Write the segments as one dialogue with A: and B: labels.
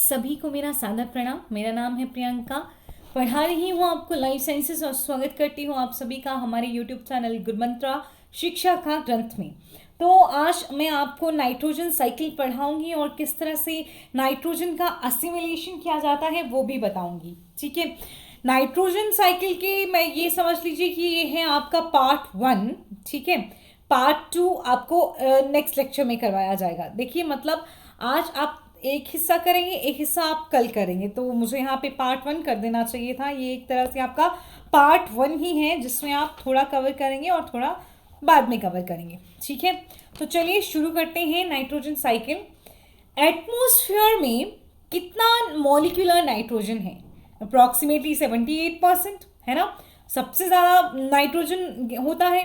A: सभी को मेरा सादर प्रणाम। मेरा नाम है प्रियंका, पढ़ा रही हूँ आपको लाइफ साइंसेस और स्वागत करती हूँ आप सभी का हमारे यूट्यूब चैनल गुड मंत्रा शिक्षा का ग्रंथ में। तो आज मैं आपको नाइट्रोजन साइकिल पढ़ाऊंगी और किस तरह से नाइट्रोजन का असिमिलेशन किया जाता है वो भी बताऊंगी। ठीक है, नाइट्रोजन साइकिल के मैं ये समझ लीजिए कि ये है आपका पार्ट 1। ठीक है, पार्ट 2 आपको नेक्स्ट लेक्चर में करवाया जाएगा। देखिए मतलब आज आप एक हिस्सा करेंगे, एक हिस्सा आप कल करेंगे, तो मुझे यहाँ पे पार्ट 1 कर देना चाहिए था। ये एक तरह से आपका पार्ट 1 ही है जिसमें आप थोड़ा कवर करेंगे और थोड़ा बाद में कवर करेंगे। ठीक है, तो चलिए शुरू करते हैं नाइट्रोजन साइकिल। एटमॉस्फेयर में कितना मॉलिक्यूलर नाइट्रोजन है? अप्रॉक्सीमेटली 78% है ना, सबसे ज़्यादा नाइट्रोजन होता है।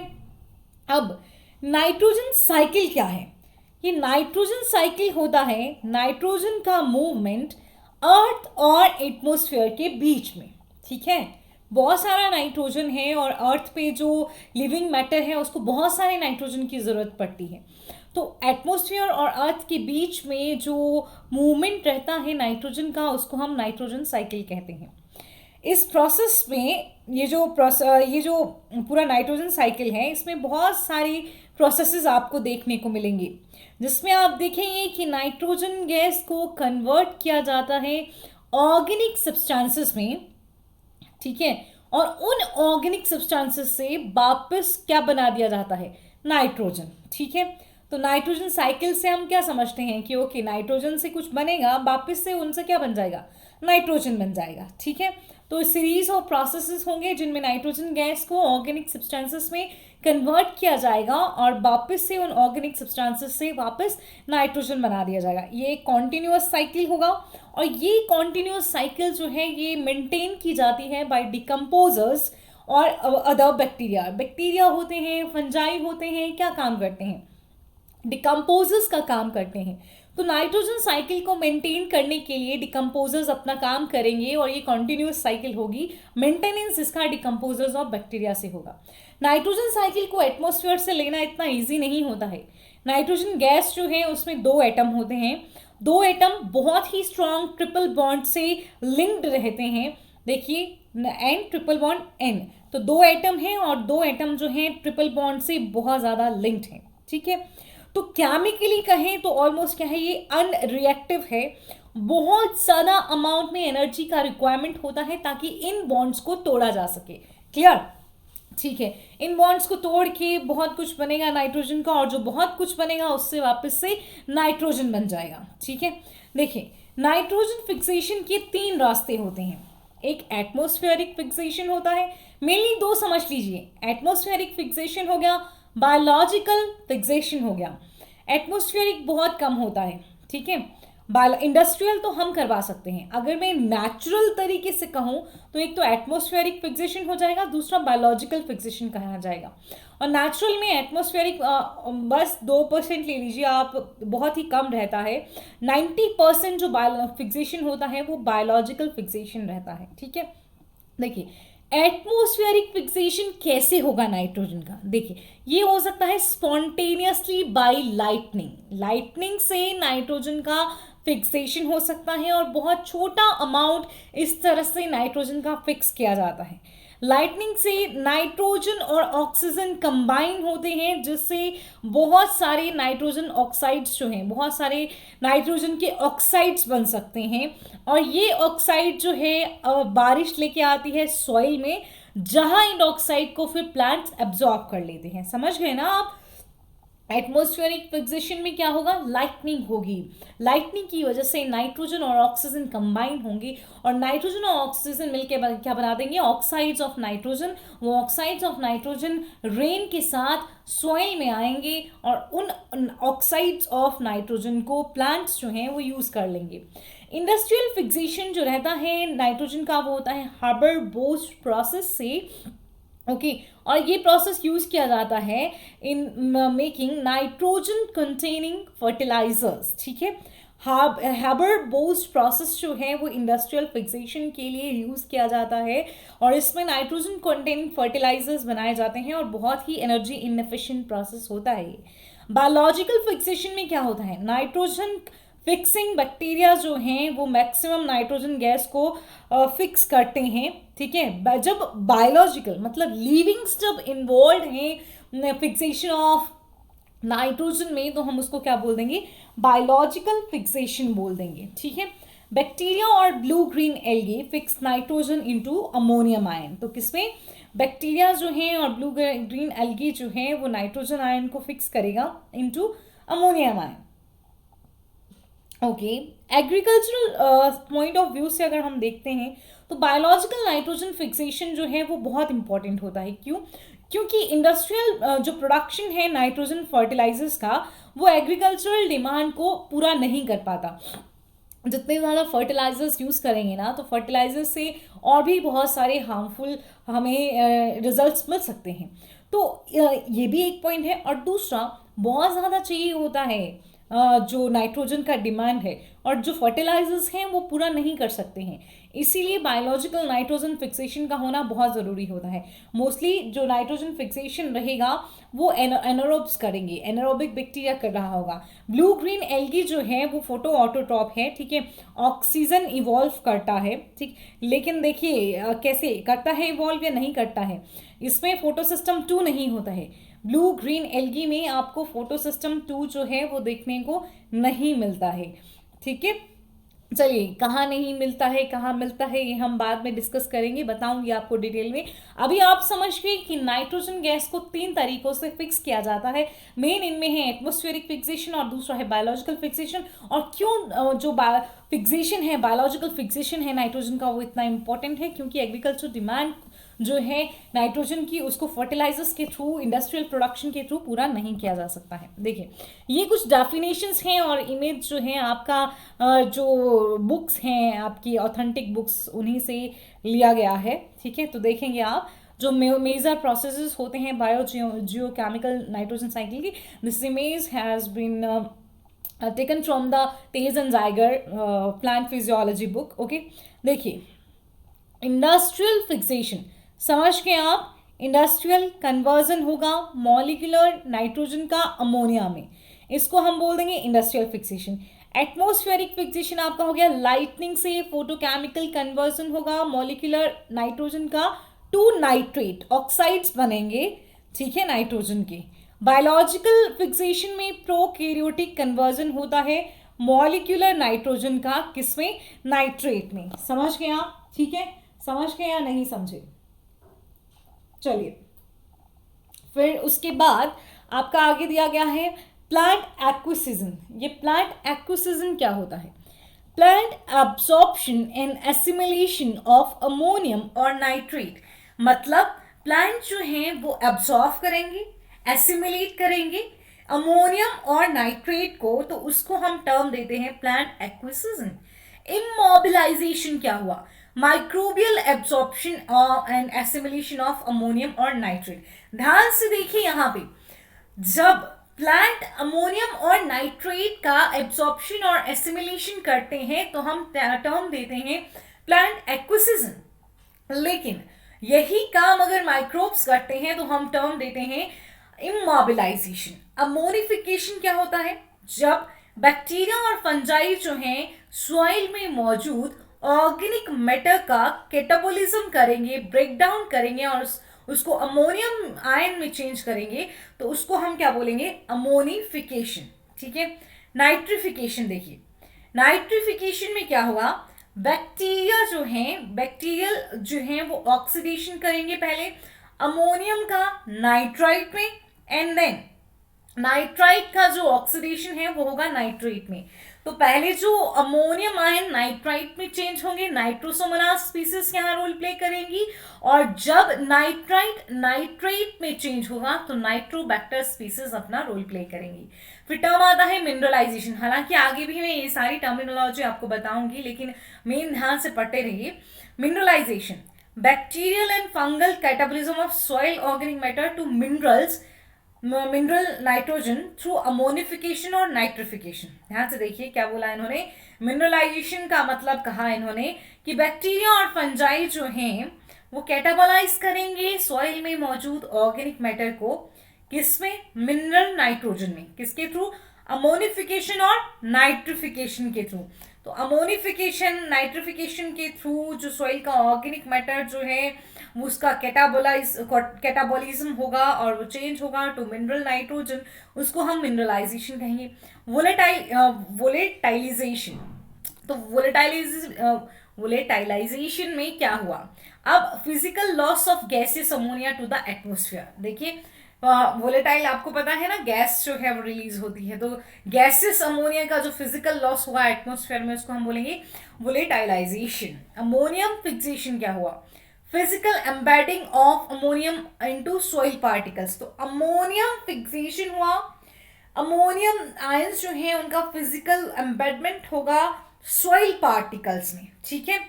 A: अब नाइट्रोजन साइकिल क्या है? ये नाइट्रोजन साइकिल होता है नाइट्रोजन का मूवमेंट अर्थ और एटमॉस्फेयर के बीच में। ठीक है, बहुत सारा नाइट्रोजन है और अर्थ पे जो लिविंग मैटर है उसको बहुत सारे नाइट्रोजन की ज़रूरत पड़ती है। तो एटमॉस्फेयर और अर्थ के बीच में जो मूवमेंट रहता है नाइट्रोजन का, उसको हम नाइट्रोजन साइकिल कहते हैं। इस प्रोसेस में ये जो पूरा नाइट्रोजन साइकिल है, इसमें बहुत सारी प्रोसेसेस आपको देखने को मिलेंगे, जिसमें आप देखेंगे कि नाइट्रोजन गैस को कन्वर्ट किया जाता है ऑर्गेनिक सब्सटेंसेस में। ठीक है, और उन ऑर्गेनिक सब्सटेंसेस से वापस क्या बना दिया जाता है? नाइट्रोजन। ठीक है, तो नाइट्रोजन साइकिल से हम क्या समझते हैं कि ओके, नाइट्रोजन से कुछ बनेगा, वापस से उनसे क्या बन जाएगा? नाइट्रोजन बन जाएगा। ठीक है, तो सीरीज ऑफ प्रोसेसेस होंगे जिनमें नाइट्रोजन गैस को ऑर्गेनिक सब्सटेंसेस में कन्वर्ट किया जाएगा और वापस से उन ऑर्गेनिक सब्सटेंसेस से वापस नाइट्रोजन बना दिया जाएगा। ये एक कॉन्टिन्यूअस साइकिल होगा और ये कॉन्टिन्यूअस साइकिल जो है ये मेंटेन की जाती है बाय डिकम्पोजर्स और अदर बैक्टीरिया होते हैं, फंजाई होते हैं, क्या काम करते हैं? डिकम्पोजर्स का काम करते हैं। तो नाइट्रोजन साइकिल को मेंटेन करने के लिए डिकम्पोजर्स अपना काम करेंगे और ये कॉन्टिन्यूअस साइकिल होगी। मेंटेनेंस इसका डिकम्पोजर्स और बैक्टीरिया से होगा। नाइट्रोजन साइकिल को एटमॉस्फेयर से लेना इतना ईजी नहीं होता है। नाइट्रोजन गैस जो है उसमें 2 एटम होते हैं। 2 एटम बहुत ही स्ट्रॉन्ग ट्रिपल बॉन्ड से लिंक्ड रहते हैं। देखिए एन ट्रिपल बॉन्ड एन, तो 2 एटम हैं और 2 एटम जो हैं ट्रिपल बॉन्ड से बहुत ज़्यादा लिंक्ड हैं। ठीक है, तो केमिकली कहें तो ऑलमोस्ट क्या है, ये अनरिएक्टिव है। बहुत ज़्यादा अमाउंट में एनर्जी का रिक्वायरमेंट होता है ताकि इन बॉन्ड्स को तोड़ा जा सके। क्लियर? ठीक है, इन बॉन्ड्स को तोड़ के बहुत कुछ बनेगा नाइट्रोजन का, और जो बहुत कुछ बनेगा उससे वापस से नाइट्रोजन बन जाएगा। ठीक है, देखिए नाइट्रोजन फिक्सेशन के 3 रास्ते होते हैं। एक एटमॉस्फेरिक फिक्सेशन होता है, मेनली 2 समझ लीजिए। एटमॉस्फेरिक फिक्सेशन हो गया, बायोलॉजिकल फिक्सेशन हो गया। एटमॉस्फेरिक बहुत कम होता है। ठीक है, इंडस्ट्रियल तो हम करवा सकते हैं। अगर मैं नेचुरल तरीके से कहूँ तो एक तो एटमॉस्फेरिक फिक्सेशन हो जाएगा, दूसरा बायोलॉजिकल फिक्सेशन कहा जाएगा। और नेचुरल में एटमॉस्फेरिक बस 2% ले लीजिए आप, बहुत ही कम रहता है। 90% जो फिक्सेशन होता है वो बायोलॉजिकल फिक्सेशन रहता है। ठीक है, देखिए एटमॉस्फेरिक फिक्सेशन कैसे होगा नाइट्रोजन का? देखिए ये हो सकता है स्पॉन्टेनियसली बाय लाइटनिंग से नाइट्रोजन का फिक्सेशन हो सकता है और बहुत छोटा अमाउंट इस तरह से नाइट्रोजन का फिक्स किया जाता है। लाइटनिंग से नाइट्रोजन और ऑक्सीजन कंबाइन होते हैं, जिससे बहुत सारे नाइट्रोजन ऑक्साइड्स जो हैं, बहुत सारे नाइट्रोजन के ऑक्साइड्स बन सकते हैं। और ये ऑक्साइड जो है बारिश लेके आती है सॉइल में, जहां इन ऑक्साइड को फिर प्लांट्स एब्जॉर्ब कर लेते हैं। समझ गए ना आप? एटमॉस्फेरिक फिक्सेशन में क्या होगा? लाइटनिंग होगी। लाइटनिंग की वजह से नाइट्रोजन और ऑक्सीजन कंबाइन होंगे और नाइट्रोजन और ऑक्सीजन मिलकर क्या बना देंगे? Oxides of nitrogen. वो ऑक्साइड्स ऑफ नाइट्रोजन रेन के साथ सॉइल में आएंगे और उन ऑक्साइड्स ऑफ नाइट्रोजन को प्लांट्स जो हैं वो यूज़ कर लेंगे। इंडस्ट्रियल फिक्सेशन जो रहता है नाइट्रोजन का वो होता है हाबर-बोश प्रोसेस से। ओके, और ये प्रोसेस यूज़ किया जाता है in making nitrogen containing fertilizers. ठीक है, हाबर-बोश प्रोसेस जो है वो इंडस्ट्रियल फिक्सेशन के लिए यूज़ किया जाता है और इसमें नाइट्रोजन कंटेनिंग फर्टिलाइजर्स बनाए जाते हैं और बहुत ही एनर्जी इनएफिशिएंट प्रोसेस होता है। बायोलॉजिकल फिक्सेशन में क्या होता है? नाइट्रोजन फिक्सिंग बैक्टीरिया जो हैं वो मैक्सिमम नाइट्रोजन गैस को फिक्स करते हैं, ठीक है। जब बायोलॉजिकल मतलब लिविंग्स जब इन्वॉल्व हैं फिक्सेशन ऑफ नाइट्रोजन में, तो हम उसको क्या बोल देंगे, बायोलॉजिकल फिक्सेशन बोल देंगे, ठीक है। बैक्टीरिया और blue green algae fix nitrogen into ammonium ion. तो किसमें, बैक्टीरिया जो हैं और ब्लू ग्रीन एल्गी जो हैं वो नाइट्रोजन आयन को फिक्स करेगा into ammonium ion. Okay, agricultural point of view से अगर हम देखते हैं तो बायोलॉजिकल नाइट्रोजन फिक्सेशन जो है वो बहुत इंपॉर्टेंट होता है। क्यों? क्योंकि इंडस्ट्रियल जो प्रोडक्शन है नाइट्रोजन फर्टिलाइजर्स का, वो एग्रीकल्चरल डिमांड को पूरा नहीं कर पाता। जितने ज़्यादा फर्टिलाइजर्स यूज़ करेंगे ना, तो फर्टिलाइजर्स से और भी बहुत सारे हार्मफुल हमें रिजल्ट्स मिल सकते हैं। तो ये भी एक पॉइंट है। और दूसरा, बहुत ज़्यादा चाहिए होता है जो नाइट्रोजन का डिमांड है, और जो फर्टिलाइजर्स हैं वो पूरा नहीं कर सकते हैं। इसीलिए बायोलॉजिकल नाइट्रोजन फिक्सेशन का होना बहुत ज़रूरी होता है। मोस्टली जो नाइट्रोजन फिक्सेशन रहेगा वो एनारोब्स करेंगे, एनारोबिक बैक्टीरिया कर रहा होगा। ब्लू ग्रीन एल्गी जो है वो फोटो ऑटोट्रॉप है, ठीक है, ऑक्सीजन इवॉल्व करता है, ठीक। लेकिन देखिए कैसे करता है इवॉल्व या नहीं करता है, इसमें फोटो सिस्टम 2 नहीं होता है। ब्लू ग्रीन एल्गी में आपको फोटो सिस्टम 2 जो है वो देखने को नहीं मिलता है, ठीक है। चलिए, कहाँ नहीं मिलता है कहाँ मिलता है ये हम बाद में डिस्कस करेंगे, बताऊंगी आपको डिटेल में। अभी आप समझ गए कि नाइट्रोजन गैस को 3 तरीकों से फिक्स किया जाता है। मेन इनमें है एटमॉस्फेरिक फिक्सेशन और दूसरा है बायोलॉजिकल फिक्सेशन। और क्यों जो फिक्सेशन है, बायोलॉजिकल फिक्सेशन है नाइट्रोजन का, वो इतना इंपॉर्टेंट है क्योंकि एग्रीकल्चर डिमांड जो है नाइट्रोजन की उसको फर्टिलाइजर्स के थ्रू, इंडस्ट्रियल प्रोडक्शन के थ्रू पूरा नहीं किया जा सकता है। देखिए, ये कुछ डेफिनेशंस हैं और इमेज जो है आपका जो बुक्स हैं आपकी ऑथेंटिक बुक्स उन्हीं से लिया गया है, ठीक है। तो देखेंगे आप जो मेजर प्रोसेसेस होते हैं बायो जियोकेमिकल नाइट्रोजन साइकिल की, this image has been taken from the Taiz and Zeiger plant physiology book. Okay, देखिए, इंडस्ट्रियल फिक्सेशन समझ के आप, इंडस्ट्रियल कन्वर्जन होगा मॉलिक्यूलर नाइट्रोजन का अमोनिया में, इसको हम बोल देंगे इंडस्ट्रियल फिक्सेशन। एटमॉस्फेरिक फिक्सेशन आपका हो गया लाइटनिंग से फोटोकेमिकल कन्वर्जन होगा मॉलिक्यूलर नाइट्रोजन का टू नाइट्रेट, ऑक्साइड्स बनेंगे, ठीक है, नाइट्रोजन के। बायोलॉजिकल फिक्सेशन में प्रोकैरियोटिक कन्वर्जन होता है मॉलिक्यूलर नाइट्रोजन का, किसमें, नाइट्रेट में। समझ गए आप, ठीक है, समझ गए या नहीं समझे। चलिए, फिर उसके बाद आपका आगे दिया गया है प्लांट एक्विजिशन। ये प्लांट एक्विजिशन क्या होता है, plant absorption and assimilation of ammonium और नाइट्रेट। मतलब प्लांट जो हैं वो एब्सॉर्ब करेंगे, एसिमिलेट करेंगे अमोनियम और नाइट्रेट को, तो उसको हम टर्म देते हैं प्लांट एक्विजिशन। इमोबिलाइजेशन क्या हुआ, microbial absorption and assimilation of ammonium और नाइट्रेट। ध्यान से देखिए यहाँ पे, जब प्लांट अमोनियम और नाइट्रेट का एब्सॉर्प्शन और एसिमिलेशन करते हैं तो हम टर्म देते हैं प्लांट एक्विजिशन। लेकिन यही काम अगर माइक्रोब्स करते हैं तो हम टर्म देते हैं इमोबिलाइजेशन। अमोनिफिकेशन क्या होता है, जब बैक्टीरिया और फंजाई जो हैं सॉइल में मौजूद ऑर्गेनिक मैटर का कैटाबोलिज्म करेंगे, ब्रेक डाउन करेंगे और उसको अमोनियम आयन में चेंज करेंगे, तो उसको हम क्या बोलेंगे, अमोनिफिकेशन, ठीक है। नाइट्रिफिकेशन, देखिए नाइट्रिफिकेशन में क्या हुआ, बैक्टीरिया जो हैं, बैक्टीरियल जो हैं वो ऑक्सीडेशन करेंगे पहले अमोनियम का नाइट्राइट में, एंड देन नाइट्राइट का जो ऑक्सीडेशन है वो होगा नाइट्रेट में। तो पहले जो अमोनियम आयन नाइट्राइट में चेंज होंगे, नाइट्रोसोमोनास स्पीसीज यहाँ रोल प्ले करेंगी, और जब नाइट्राइट नाइट्रेट में चेंज होगा तो नाइट्रोबैक्टर स्पीसीज अपना रोल प्ले करेंगी। फिर टर्म आता है मिनरलाइजेशन। हालांकि आगे भी मैं ये सारी टर्मिनोलॉजी आपको बताऊंगी, लेकिन मेन ध्यान से पढ़ते रहिए। Mineralization, bacterial and fungal catabolism of soil organic matter to minerals, mineral nitrogen through ammonification और नाइट्रिफिकेशन। ध्यान से देखिए क्या बोला इन्होंने, मिनरलाइजेशन का मतलब कहा इन्होंने कि बैक्टीरिया और फंजाई जो हैं वो कैटाबोलाइज करेंगे सॉइल में मौजूद ऑर्गेनिक मैटर को, किसमें, मिनरल नाइट्रोजन में, किसके थ्रू, अमोनिफिकेशन और नाइट्रिफिकेशन के थ्रू। तो अमोनिफिकेशन नाइट्रिफिकेशन के थ्रू जो सॉइल का ऑर्गेनिक मैटर जो है वो उसका कैटाबॉलिज्म होगा और वो चेंज होगा टू मिनरल नाइट्रोजन, उसको हम मिनरलाइजेशन कहेंगे। वोलेटाइलाइजेशन, तो वोलेटाइलाइजेशन में क्या हुआ, अब physical loss of gases ammonia to the atmosphere. देखिए वोलेटाइल आपको पता है ना, गैस जो है वो रिलीज होती है, तो गैसेस अमोनिया का जो फिजिकल लॉस हुआ एटमोस्फेयर में उसको हम बोलेंगे वोलेटाइलाइजेशन। अमोनियम फिक्सेशन क्या हुआ, physical embedding of ammonium into soil particles. तो अमोनियम फिक्सेशन हुआ, अमोनियम आयंस जो है उनका फिजिकल एम्बेडमेंट होगा सॉइल पार्टिकल्स में, ठीक है।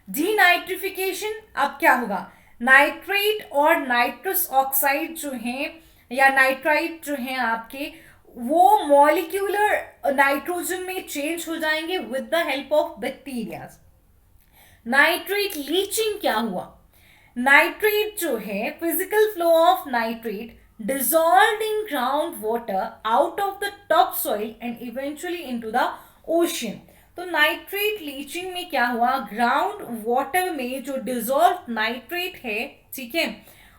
A: डीनाइट्रिफिकेशन, अब क्या होगा, नाइट्रेट और नाइट्रस ऑक्साइड जो हैं या नाइट्राइट जो हैं आपके, वो मॉलिक्यूलर नाइट्रोजन में चेंज हो जाएंगे with the help of bacteria. Nitrate leaching क्या हुआ, नाइट्रेट जो है physical flow of nitrate dissolved in groundwater out of the topsoil and eventually into the ocean। तो नाइट्रेट लीचिंग में क्या हुआ, ग्राउंड वाटर में जो डिजोल्व नाइट्रेट है, ठीक है,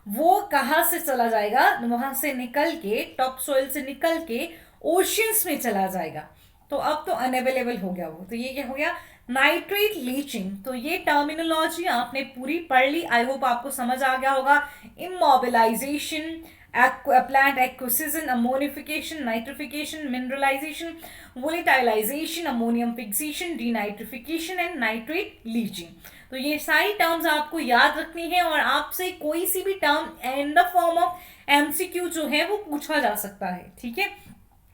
A: वो कहाँ से चला जाएगा, वहां से निकल के टॉप सॉइल से निकल के ओशियंस में चला जाएगा। तो अब तो अनअवेलेबल हो गया वो, तो ये क्या हो गया, नाइट्रेट लीचिंग। तो ये टर्मिनोलॉजी आपने पूरी पढ़ ली, आई होप आपको समझ आ गया होगा। Immobilization, plant acquisition, ammonification, nitrification, mineralization, volatilization, ammonium fixation, denitrification and nitrate leaching। तो ये सारी टर्म्स आपको याद रखनी है और आपसे कोई सी भी term in the form of MCQ जो है वो पूछा जा सकता है, ठीक है।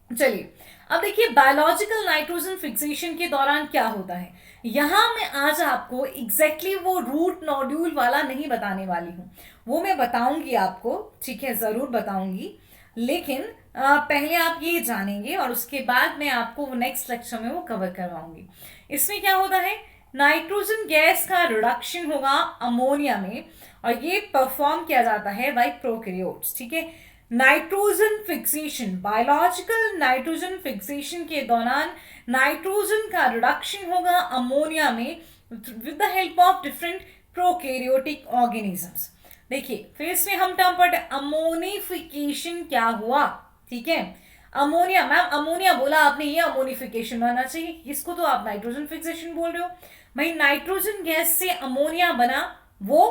A: चलिए अब देखिए बायोलॉजिकल नाइट्रोजन फिक्सेशन के दौरान क्या होता है। यहां मैं आज आपको एग्जैक्टली वो रूट नोड्यूल वाला नहीं बताने वाली हूं, वो मैं बताऊंगी आपको, ठीक है, जरूर बताऊंगी, लेकिन पहले आप ये जानेंगे और उसके बाद मैं आपको नेक्स्ट लेक्चर में वो कवर करवाऊंगी। इसमें क्या होता है, नाइट्रोजन गैस का रिडक्शन होगा अमोनिया में और ये परफॉर्म किया जाता है बाय प्रोकैरियोट्स, ठीक है। Nitrogen fixation, biological nitrogen fixation के दौरान नाइट्रोजन का रिडक्शन होगा अमोनिया में with the help of different prokaryotic organisms. देखिए फिर से हम टर्म पढ़ते, अमोनिफिकेशन क्या हुआ, ठीक है। अमोनिया, मैम अमोनिया बोला आपने, ये अमोनिफिकेशन होना चाहिए, इसको तो आप नाइट्रोजन फिक्सेशन बोल रहे हो। भाई नाइट्रोजन गैस से अमोनिया बना, वो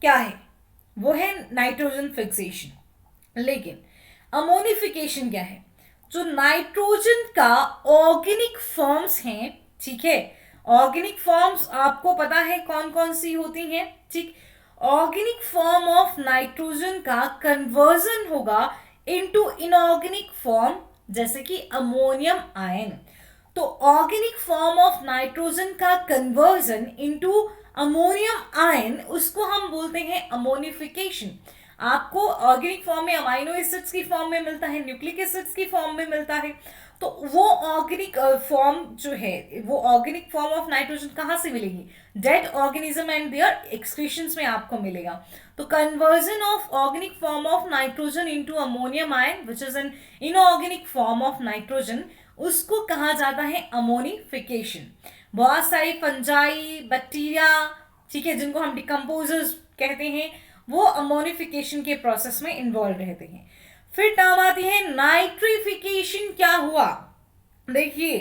A: क्या है, वो है नाइट्रोजन फिक्सेशन। लेकिन अमोनिफिकेशन क्या है, जो नाइट्रोजन का ऑर्गेनिक फॉर्म्स हैं, ठीक है, ऑर्गेनिक फॉर्म्स आपको पता है कौन कौन सी होती हैं, ठीक। ऑर्गेनिक फॉर्म ऑफ नाइट्रोजन का कन्वर्जन होगा इनटू इनऑर्गेनिक फॉर्म, जैसे कि अमोनियम आयन। तो ऑर्गेनिक फॉर्म ऑफ नाइट्रोजन का कन्वर्जन इनटू अमोनियम आयन, उसको हम बोलते हैं अमोनिफिकेशन। आपको ऑर्गेनिक फॉर्म में अमाइनो एसिड्स की फॉर्म में मिलता है, न्यूक्लिक एसिड्स की फॉर्म में मिलता है, तो वो ऑर्गेनिक फॉर्म जो है, वो ऑर्गेनिक फॉर्म ऑफ नाइट्रोजन कहाँ से मिलेगी, डेड ऑर्गेनिज्म एंड देयर एक्सक्रीशंस में आपको मिलेगा। तो conversion of organic form of nitrogen into ammonium ion which is an inorganic form of nitrogen, उसको कहा जाता है अमोनिफिकेशन। बहुत सारे फंजाई, बैक्टीरिया, ठीक है, जिनको हम डिकम्पोजर्स कहते हैं, वो अमोनिफिकेशन के प्रोसेस में इन्वॉल्व रहते हैं। फिर टर्म आती है नाइट्रिफिकेशन क्या हुआ। देखिए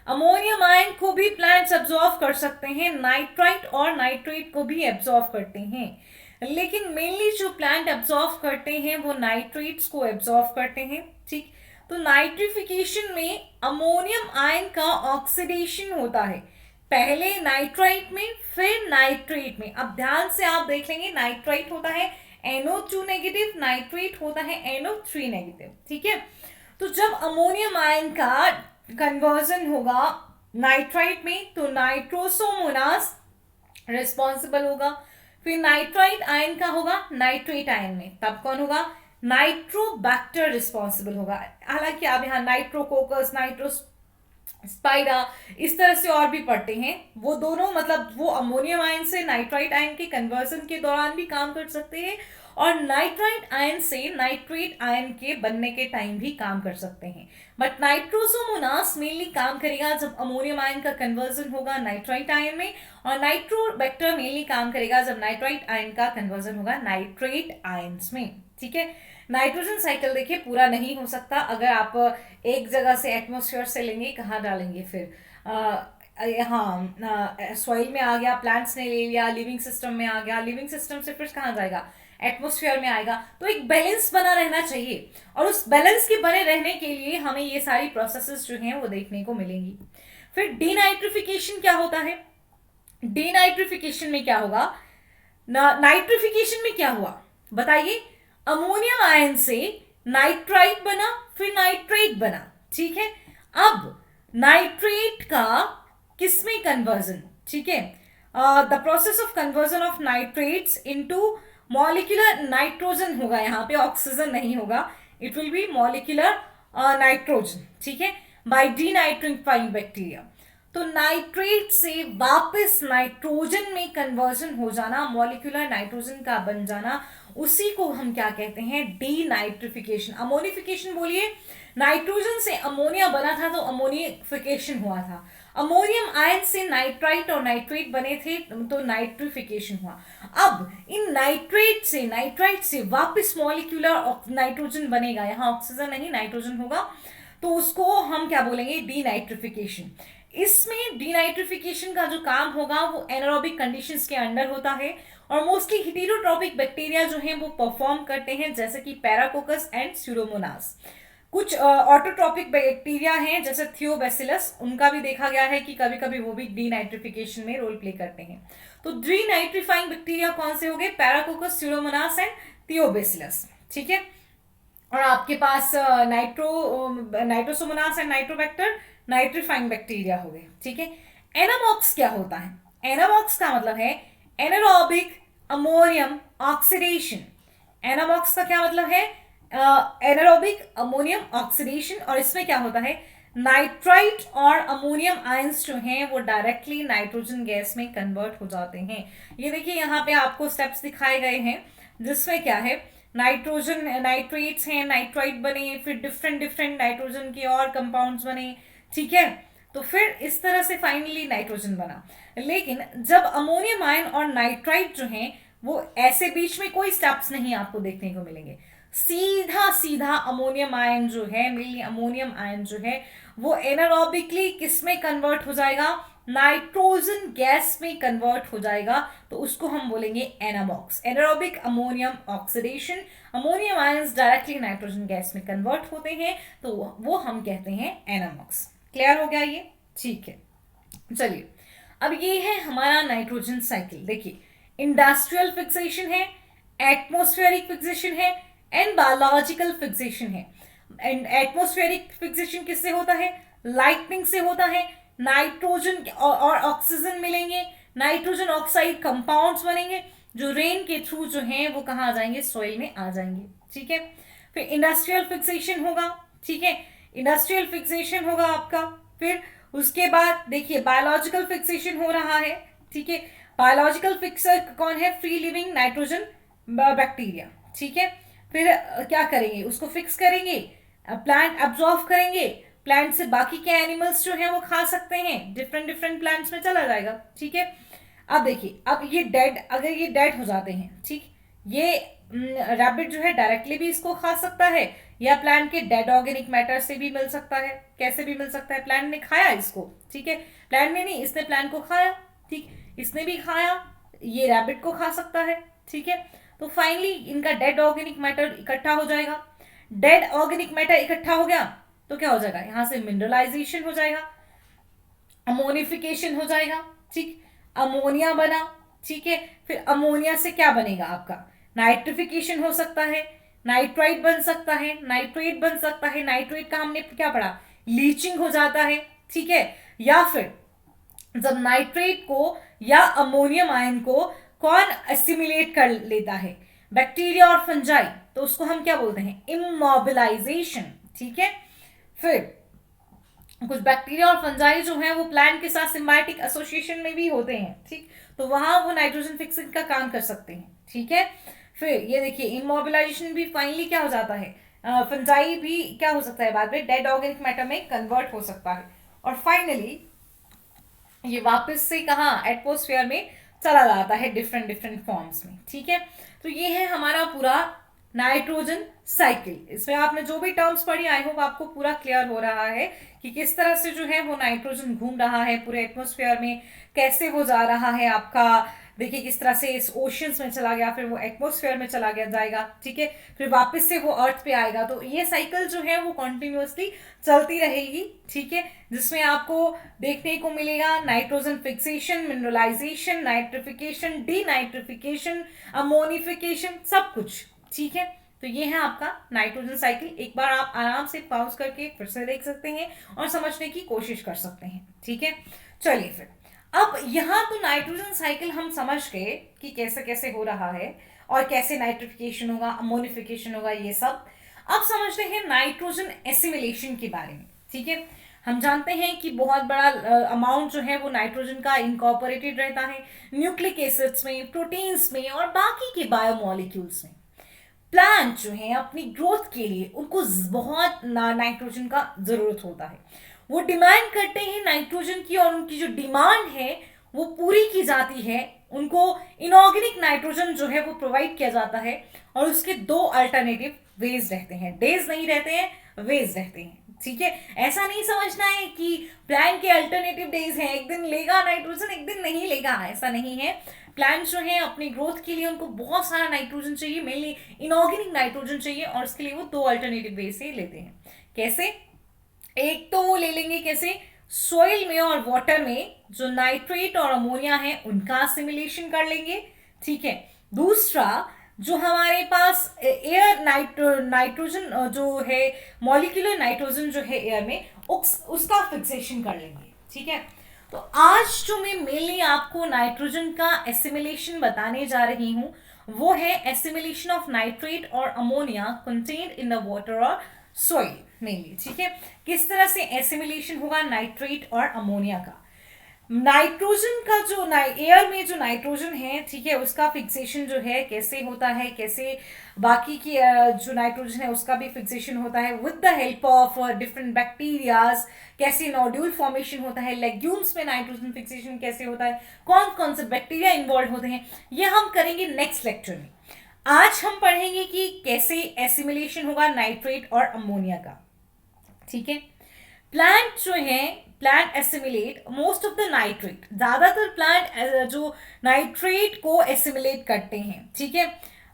A: अमोनियम आयन को भी प्लांट्स एब्जॉर्ब कर सकते हैं, नाइट्राइट और नाइट्रेट को भी एब्जॉर्ब करते हैं, लेकिन मेनली जो प्लांट एब्जॉर्ब करते हैं वो नाइट्रेट्स को एब्जॉर्ब करते हैं, ठीक। तो नाइट्रिफिकेशन में अमोनियम आयन का ऑक्सीडेशन होता है, पहले नाइट्राइट में फिर नाइट्रेट में। अब ध्यान से आप देख लेंगे, नाइट्राइट होता है NO2 नेगेटिव, नाइट्रेट होता है NO3 नेगेटिव, ठीक है। तो जब अमोनियम आयन का कन्वर्जन होगा नाइट्राइट में, तो नाइट्रोसोमोनास रिस्पॉन्सिबल होगा, फिर नाइट्राइट आयन का होगा नाइट्रेट आयन में, तब कौन होगा, नाइट्रोबैक्टर रिस्पॉन्सिबल होगा। हालांकि आप यहाँ नाइट्रोकोकस, नाइट्रोस्पाइरा इस तरह से और भी पढ़ते हैं, वो दोनों मतलब वो अमोनियम आयन से नाइट्राइट आयन के कन्वर्जन के दौरान भी काम कर सकते हैं और नाइट्राइट आयन से नाइट्रेट आयन के बनने के टाइम भी काम कर सकते हैं। बट नाइट्रोसोमोनास मेनली काम करेगा जब अमोनियम आयन का कन्वर्जन होगा नाइट्राइट आयन में, और नाइट्रोबैक्टर मेनली काम करेगा जब नाइट्राइट आयन का कन्वर्जन होगा नाइट्रेट आयंस में। ठीक है, नाइट्रोजन साइकिल देखिए पूरा नहीं हो सकता अगर आप एक जगह से एटमॉस्फेयर से लेंगे, कहाँ डालेंगे फिर हाँ सॉइल में आ गया, प्लांट्स ने ले लिया, लिविंग सिस्टम में आ गया, लिविंग सिस्टम से फिर कहाँ जाएगा, एटमॉस्फेयर में आएगा। तो एक बैलेंस बना रहना चाहिए, और उस बैलेंस के बने रहने के लिए हमें ये सारी प्रोसेसेस जो हैं वो देखने को मिलेंगी। फिर डीनाइट्रिफिकेशन क्या होता है? डीनाइट्रिफिकेशन में क्या होगा, नाइट्रिफिकेशन में क्या हुआ बताइए, अमोनियम आयन से नाइट्राइट बना, फिर नाइट्रेट बना। ठीक है, अब नाइट्रेट का किसमें कन्वर्जन, ठीक है, the process of conversion of nitrates into molecular nitrogen होगा, यहाँ पे ऑक्सीजन नहीं होगा, it will be molecular nitrogen. ठीक है, बाय डीनाइट्रिफाइंग बैक्टीरिया। तो नाइट्रेट से वापस नाइट्रोजन में कन्वर्जन हो जाना, मॉलिक्यूलर नाइट्रोजन का बन जाना, उसी को हम क्या कहते हैं, डीनाइट्रिफिकेशन। अमोनिफिकेशन बोलिए, नाइट्रोजन से अमोनिया बना था तो अमोनिफिकेशन हुआ था, अमोनियम आयन से नाइट्राइट और नाइट्रेट बने थे तो नाइट्रिफिकेशन हुआ। अब इन नाइट्राइट से वापस मॉलिक्यूलर नाइट्रोजन बनेगा, यहाँ ऑक्सीजन नहीं नाइट्रोजन होगा, तो उसको हम क्या बोलेंगे, डीनाइट्रिफिकेशन। इसमें डीनाइट्रिफिकेशन का जो काम होगा वो एनारोबिक कंडीशंस के अंडर होता है, और मोस्टली हेटेरोट्रॉपिक बैक्टीरिया जो हैं वो परफॉर्म करते हैं, जैसे कि पैराकोकस एंड स्यूडोमोनास। कुछ ऑटोट्रॉपिक बैक्टीरिया हैं जैसे थियोबैसिलस, उनका भी देखा गया है कि कभी कभी वो भी डीनाइट्रिफिकेशन में रोल प्ले करते हैं। तो डीनाइट्रिफाइंग बैक्टीरिया कौन से हो गए, पैराकोकस, स्यूडोमोनास एंड थियोबैसिलस। ठीक है, और आपके पास Nitrosomonas and Nitrobacter nitrifying bacteria हो गए। ठीक है, एनामॉक्स क्या होता है, एनामॉक्स का मतलब है एनारोबिक अमोनियम ऑक्सीडेशन। एनामॉक्स का क्या मतलब है, एनारोबिक अमोनियम ऑक्सीडेशन, और इसमें क्या होता है, नाइट्राइट और अमोनियम आयंस जो हैं वो डायरेक्टली नाइट्रोजन गैस में कन्वर्ट हो जाते हैं। ये देखिए यहाँ पे आपको स्टेप्स दिखाए गए हैं, जिसमें क्या है, नाइट्रोजन नाइट्रेट्स हैं, नाइट्राइट बने, फिर डिफरेंट नाइट्रोजन के और कंपाउंड्स बने। ठीक है, तो फिर इस तरह से फाइनली नाइट्रोजन बना। लेकिन जब अमोनियम आयन और नाइट्राइट जो हैं वो ऐसे बीच में कोई स्टेप्स नहीं आपको देखने को मिलेंगे, सीधा अमोनियम आयन जो है, मेनली अमोनियम आयन जो है वो एनारोबिकली किस में कन्वर्ट हो जाएगा, नाइट्रोजन गैस में कन्वर्ट हो जाएगा, तो उसको हम बोलेंगे anammox, anaerobic ammonium oxidation. Ammonium ions directly nitrogen gas में कन्वर्ट होते हैं तो वो हम कहते हैं एनामॉक्स। क्लियर हो गया ये? ठीक है, चलिए अब ये है हमारा नाइट्रोजन साइकिल। देखिए, इंडस्ट्रियल फिक्सेशन है, एटमॉस्फेरिक फिक्सेशन है एंड बायोलॉजिकल फिक्सेशन है। एंड एटमॉस्फेरिक फिक्सेशन किससे होता है, लाइटनिंग से होता है, नाइट्रोजन और ऑक्सीजन मिलेंगे, नाइट्रोजन ऑक्साइड कंपाउंड्स बनेंगे जो रेन के थ्रू जो हैं वो कहाँ आ जाएंगे, सॉइल में आ जाएंगे। ठीक है, फिर इंडस्ट्रियल फिक्सेशन होगा। ठीक है, इंडस्ट्रियल फिक्सेशन होगा आपका। फिर उसके बाद देखिए बायोलॉजिकल फिक्सेशन हो रहा है। ठीक है, बायोलॉजिकल फिक्सर कौन है, फ्री लिविंग नाइट्रोजन बैक्टीरिया। ठीक है, फिर क्या करेंगे, उसको फिक्स करेंगे, प्लांट अब्जॉर्व करेंगे, प्लांट से बाकी के एनिमल्स जो हैं वो खा सकते हैं, डिफरेंट प्लांट्स में चला जाएगा। ठीक है, अब देखिए, अब ये डेड, अगर ये डेड हो जाते हैं, ठीक, ये रैबिट जो है डायरेक्टली भी इसको खा सकता है, या प्लांट के डेड ऑर्गेनिक मैटर से भी मिल सकता है। कैसे भी मिल सकता है, प्लांट ने खाया इसको, ठीक है, प्लांट ने नहीं, इसने प्लांट को खाया, ठीक, इसने भी खाया, ये रैबिट को खा सकता है। ठीक है, तो फाइनली इनका डेड ऑर्गेनिक मैटर इकट्ठा हो जाएगा। डेड ऑर्गेनिक मैटर इकट्ठा हो गया तो क्या हो जाएगा, यहां से मिनरलाइजेशन हो जाएगा, अमोनिफिकेशन हो जाएगा। ठीक, अमोनिया बना। ठीक है, फिर अमोनिया से क्या बनेगा आपका, नाइट्रिफिकेशन हो सकता है, नाइट्राइट बन सकता है, नाइट्रेट बन सकता है। नाइट्रेट का हमने क्या पढ़ा, लीचिंग हो जाता है। ठीक है, या फिर जब नाइट्रेट को या अमोनियम आयन को कौन एसिमिलेट कर लेता है, बैक्टीरिया और फंजाई, तो उसको हम क्या बोलते हैं, इमोबिलाइजेशन। ठीक है, फिर कुछ बैक्टीरिया और फंजाई जो हैं वो प्लांट के साथ सिम्बायोटिक एसोसिएशन में भी होते हैं। ठीक, तो वहां वो नाइट्रोजन फिक्सिंग का काम कर सकते हैं। ठीक है, फिर ये देखिए इमोबिलाइजेशन भी फाइनली क्या हो जाता है, फंजाई भी क्या हो सकता है बाद में डेड ऑर्गेनिक मैटर में कन्वर्ट हो सकता है, और फाइनली ये वापस से कहाँ एटमोस्फेयर में चला जाता है डिफरेंट डिफरेंट फॉर्म्स में। ठीक है, तो ये है हमारा पूरा नाइट्रोजन साइकिल। इसमें आपने जो भी टर्म्स पढ़ी आई होप आपको पूरा क्लियर हो रहा है कि किस तरह से जो है वो नाइट्रोजन घूम रहा है पूरे एटमोस्फेयर में, कैसे वो जा रहा है आपका, देखिए किस तरह से इस ओशियंस में चला गया, फिर वो एटमोस्फेयर में चला गया जाएगा, ठीक है, फिर वापस से वो अर्थ पे आएगा। तो ये साइकिल जो है वो कॉन्टिन्यूसली चलती रहेगी, ठीक है, जिसमें आपको देखने को मिलेगा nitrogen fixation, mineralization, nitrification, denitrification, ammonification, सब कुछ। ठीक है, तो ये है आपका नाइट्रोजन साइकिल। एक बार आप आराम से पॉज करके फिर से देख सकते हैं और समझने की कोशिश कर सकते हैं। ठीक है, चलिए फिर अब यहाँ तो नाइट्रोजन साइकिल हम समझ गए कि कैसे कैसे हो रहा है और कैसे नाइट्रिफिकेशन होगा, अमोनिफिकेशन होगा, ये सब। अब समझते हैं नाइट्रोजन एसिमिलेशन के बारे में। ठीक है, हम जानते हैं कि बहुत बड़ा अमाउंट जो है वो नाइट्रोजन का इनकॉर्पोरेटेड रहता है न्यूक्लिक एसिड्स में, प्रोटीन्स में और बाकी के बायोमोलिक्यूल्स में। प्लांट जो है अपनी ग्रोथ के लिए उनको बहुत नाइट्रोजन का जरूरत होता है, वो डिमांड करते हैं नाइट्रोजन की, और उनकी जो डिमांड है वो पूरी की जाती है, उनको इनऑर्गेनिक नाइट्रोजन जो है वो प्रोवाइड किया जाता है। और उसके दो अल्टरनेटिव वेज रहते हैं, डेज नहीं रहते हैं, वेज रहते हैं। ठीक है, ऐसा नहीं समझना है कि प्लांट के अल्टरनेटिव डेज हैं, एक दिन लेगा नाइट्रोजन एक दिन नहीं लेगा, ऐसा नहीं है। प्लांट जो है अपनी ग्रोथ के लिए उनको बहुत सारा नाइट्रोजन चाहिए, मेनली इनऑर्गेनिक नाइट्रोजन चाहिए, और उसके लिए वो दो अल्टरनेटिव वे से लेते हैं। कैसे? एक तो वो ले लेंगे कैसे, सोइल में और वाटर में जो नाइट्रेट और अमोनिया है उनका असिमिलेशन कर लेंगे। ठीक है, दूसरा जो हमारे पास एयर नाइट्रोजन जो है मॉलिक्यूलर नाइट्रोजन जो है एयर में उसका फिक्सेशन कर लेंगे। ठीक है, तो आज जो मैं मेनली आपको नाइट्रोजन का एसिमिलेशन बताने जा रही हूं वो है एसिमिलेशन ऑफ नाइट्रेट और ammonia contained in the water और सॉइल मेनली। ठीक है, किस तरह से एसिमिलेशन होगा नाइट्रेट और अमोनिया का। नाइट्रोजन का जो एयर में जो नाइट्रोजन है, ठीक है, उसका फिक्सेशन जो है कैसे होता है, कैसे बाकी की जो नाइट्रोजन है उसका भी फिक्सेशन होता है with the help of different bacterias, कैसे नोड्यूल फॉर्मेशन होता है, लेग्यूम्स में नाइट्रोजन फिक्सेशन कैसे होता है, कौन कौन से बैक्टीरिया इन्वॉल्व होते हैं, ये हम करेंगे नेक्स्ट लेक्चर में। आज हम पढ़ेंगे कि कैसे एसिमिलेशन होगा नाइट्रेट और अमोनिया का। ठीक है, प्लांट जो है plant assimilate most of the nitrate, ज्यादातर प्लांट जो नाइट्रेट को एसिमिलेट करते हैं। ठीक है,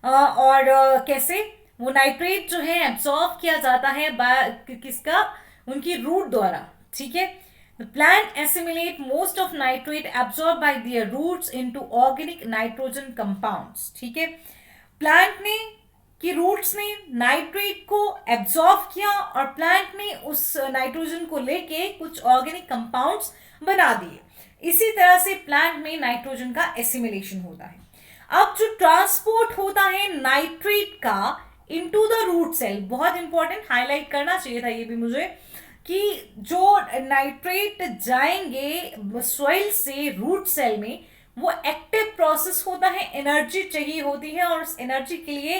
A: और कैसे वो नाइट्रेट जो है एब्सॉर्ब किया जाता है किसका, उनकी रूट द्वारा। ठीक है, the plant assimilate most of nitrate absorbed by their roots into organic nitrogen compounds। ठीक है, प्लांट ने कि रूट्स ने नाइट्रेट को एब्जॉर्ब किया और प्लांट ने उस नाइट्रोजन को लेके कुछ ऑर्गेनिक कंपाउंड्स बना दिए। इसी तरह से प्लांट में नाइट्रोजन का एसिमिलेशन होता है। अब जो ट्रांसपोर्ट होता है नाइट्रेट का इनटू द रूट सेल, बहुत इंपॉर्टेंट, हाईलाइट करना चाहिए था ये भी मुझे, कि जो नाइट्रेट जाएंगे सॉइल से रूट सेल में वो एक्टिव प्रोसेस होता है, एनर्जी चाहिए होती है, और उस एनर्जी के लिए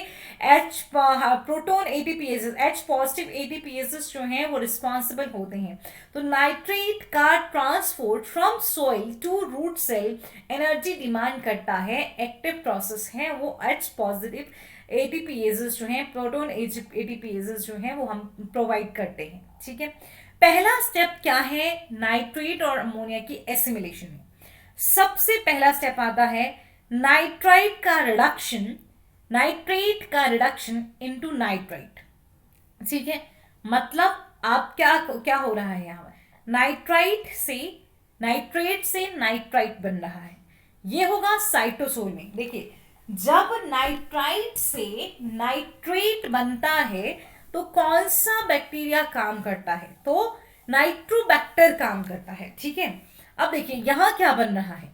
A: H proton ATPases, H positive ATPases जो हैं वो रिस्पॉन्सिबल होते हैं। तो नाइट्रेट का transport from soil to root cell energy demand करता है, एक्टिव प्रोसेस है वो, एच पॉजिटिव एटीपीएसेस जो हैं, प्रोटॉन एटीपीएसेस जो हैं वो हम प्रोवाइड करते हैं। ठीक है, पहला स्टेप क्या है नाइट्रेट और अमोनिया की एसिमिलेशन में? सबसे पहला स्टेप आता है नाइट्राइट का रिडक्शन, नाइट्रेट का रिडक्शन इनटू नाइट्राइट। ठीक है, मतलब आप क्या क्या हो रहा है यहाँ, नाइट्राइट से नाइट्रेट से नाइट्राइट बन रहा है, ये होगा साइटोसोल में। देखिए जब नाइट्राइट से नाइट्रेट बनता है तो कौन सा बैक्टीरिया काम करता है, तो नाइट्रोबैक्टर काम करता है। ठीक है, अब देखिए यहां क्या बन रहा है,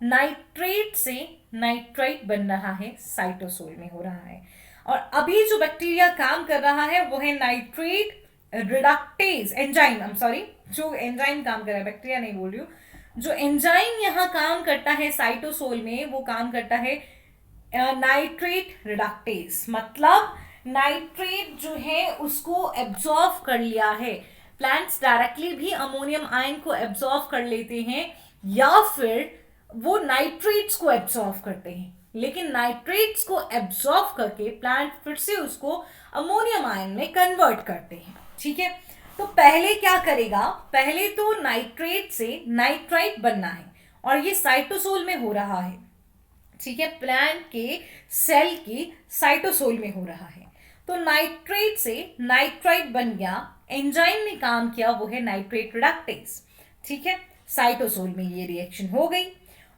A: नाइट्रेट से नाइट्राइट बन रहा है, साइटोसोल में हो रहा है, और अभी जो बैक्टीरिया काम कर रहा है वो है nitrate reductase enzyme, I am sorry, जो एंजाइम काम कर रहा है, बैक्टीरिया नहीं बोल रही हूँ, जो एंजाइम यहाँ काम करता है साइटोसोल में वो काम करता है नाइट्रेट रिडक्टेज, मतलब नाइट्रेट जो है उसको एब्जॉर्व कर लिया है। प्लांट्स डायरेक्टली भी अमोनियम आयन को एब्जॉर्व कर लेते हैं या फिर वो नाइट्रेट्स को एब्जॉर्व करते हैं, लेकिन नाइट्रेट्स को एब्जॉर्व करके प्लांट फिर से उसको अमोनियम आयन में कन्वर्ट करते हैं। ठीक है, तो पहले क्या करेगा, पहले तो नाइट्रेट से नाइट्राइट बनना है और ये साइटोसोल में हो रहा है। ठीक है, प्लांट के सेल की साइटोसोल में हो रहा है। तो नाइट्रेट से नाइट्राइट बन गया, एंजाइम ने काम किया, वो है नाइट्रेट रिडक्टेज। ठीक है, साइटोसोल में ये रिएक्शन हो गई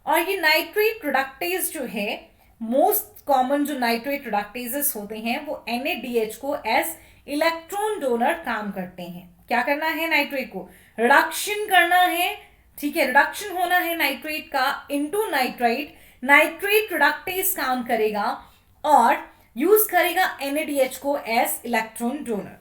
A: और ये नाइट्रेट रिडक्टेज जो है, मोस्ट कॉमन जो नाइट्रेट रिडक्टेजेस होते हैं वो NaDH को एज इलेक्ट्रॉन डोनर काम करते हैं। क्या करना है, नाइट्रेट को रिडक्शन करना है। ठीक है, रिडक्शन होना है नाइट्रेट का इनटू नाइट्राइट, नाइट्रेट रिडक्टेज काम करेगा और यूज करेगा NaDH को एज इलेक्ट्रॉन डोनर।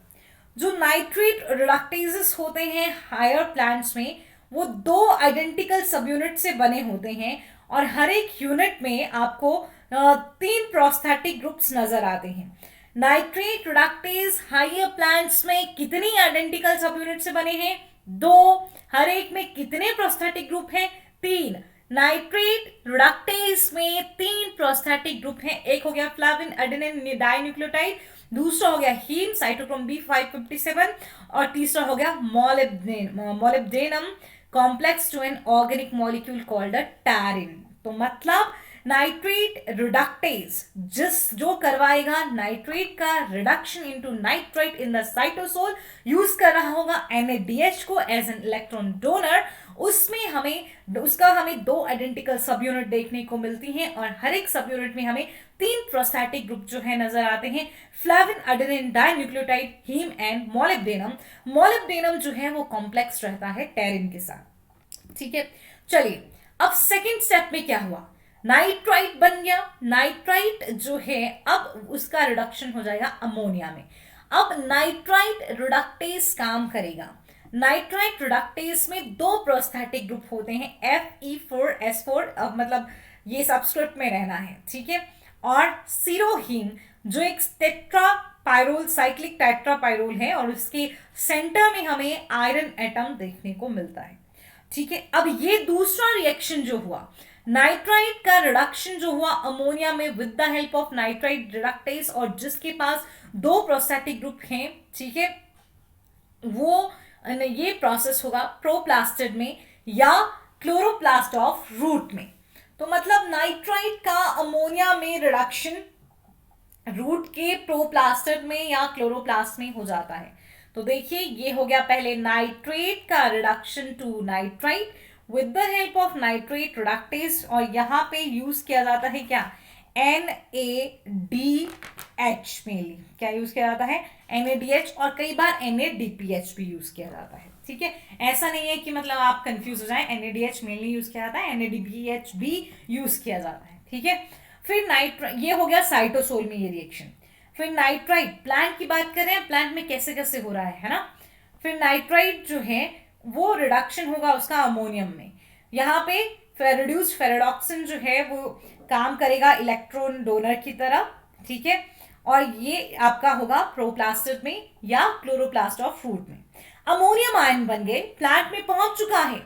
A: जो नाइट्रेट रिडक्टेजेस होते हैं हायर प्लांट्स में, वो 2 आइडेंटिकल सब यूनिट से बने होते हैं और हर एक यूनिट में आपको 3 प्रोस्थेटिक ग्रुप्स नजर आते हैं। नाइट्रेट रिडक्टेज हायर प्लांट्स में कितनी आइडेंटिकल सब यूनिट से बने हैं, 2। हर एक में कितने प्रोस्थेटिक ग्रुप हैं, 3। नाइट्रेट रिडक्टेज में 3 प्रोस्थेटिक ग्रुप हैं। एक हो गया फ्लाविन एडेनिन डाइन्यूक्लियोटाइड, दूसरा हो गया हीम साइटोक्रोम B557 और तीसरा हो गया molybdenum complex to an organic molecule called a pterin. तो मतलब नाइट्रेट रिडक्टेज जो करवाएगा नाइट्रेट का reduction into nitrite in the cytosol, use कर रहा होगा NaDH को एज एन इलेक्ट्रॉन डोनर। उसमें हमें 2 आइडेंटिकल सब यूनिट देखने को मिलती हैं और हर एक सब यूनिट में हमें 3 प्रोस्थेटिक ग्रुप जो है नजर आते हैं, flavin adenine dinucleotide, heme and molybdenum. Molybdenum जो है वो कॉम्प्लेक्स रहता है टेरिन के साथ। ठीक है, चलिए अब सेकेंड स्टेप में क्या हुआ, नाइट्राइट बन गया। नाइट्राइट जो है अब उसका रिडक्शन हो जाएगा अमोनिया में। अब नाइट्राइट रिडक्टेज काम करेगा। नाइट्राइट रिडक्टेज में 2 प्रोस्थेटिक ग्रुप होते हैं, Fe4S4, मतलब ये सबस्क्रिप्ट में रहना है। ठीक है, और सिरोहीन जो एक टेट्रापाइरोल साइक्लिक टेट्रापाइरोल है और उसके सेंटर में हमें आयरन एटम देखने को मिलता है। ठीक है, अब ये दूसरा रिएक्शन जो हुआ, नाइट्राइट का रिडक्शन जो हुआ अमोनिया में with the help of nitrite reductase और जिसके पास 2 प्रोस्थेटिक ग्रुप हैं, ठीक है, वो ये प्रोसेस होगा प्रोप्लास्टिड में या क्लोरोप्लास्ट ऑफ रूट में। तो मतलब नाइट्राइट का अमोनिया में रिडक्शन रूट के प्रोप्लास्टिड में या क्लोरोप्लास्ट में हो जाता है। तो देखिए ये हो गया पहले नाइट्रेट का reduction to nitrite with the help of nitrate reductase और यहाँ पे यूज किया जाता है क्या, NaDH मेनली क्या यूज किया जाता है, NaDH और कई बार NaDPH भी यूज किया जाता है। ठीक है, ऐसा नहीं है कि मतलब आप कंफ्यूज हो जाएं, NaDH मेनली यूज किया जाता है, NaDPH भी यूज किया जाता है। ठीक है, फिर नाइट्राइट, ये हो गया साइटोसोल में ये रिएक्शन। फिर नाइट्राइट प्लांट की बात करें, प्लांट में कैसे कैसे हो रहा है ना। फिर नाइट्राइट जो है वो रिडक्शन होगा उसका अमोनियम में। यहाँ पे रिड्यूस्ड फेरेडॉक्सिन जो है वो काम करेगा इलेक्ट्रॉन डोनर की तरह। ठीक है, और ये आपका होगा प्रोप्लास्टिड में या क्लोरोप्लास्ट ऑफ फ्रूट में। अमोनियम आयन बन गए, प्लांट में पहुंच चुका है,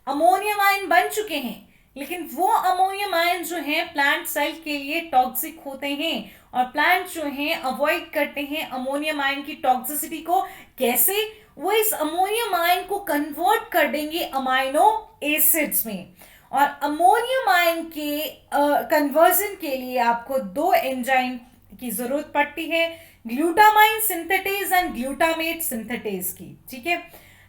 A: अमोनियम आयन बन चुके हैं, लेकिन वो अमोनियम आयन जो है प्लांट सेल के लिए टॉक्सिक होते हैं और प्लांट जो है अवॉइड करते हैं अमोनियम आयन की टॉक्सिसिटी को। कैसे, वो इस अमोनियम आयन को कन्वर्ट कर देंगे अमाइनो एसिड्स में और अमोनियम आयन के कन्वर्जन के लिए आपको 2 एंजाइम की जरूरत पड़ती है, glutamine synthetase and glutamate synthetase की। ठीक है,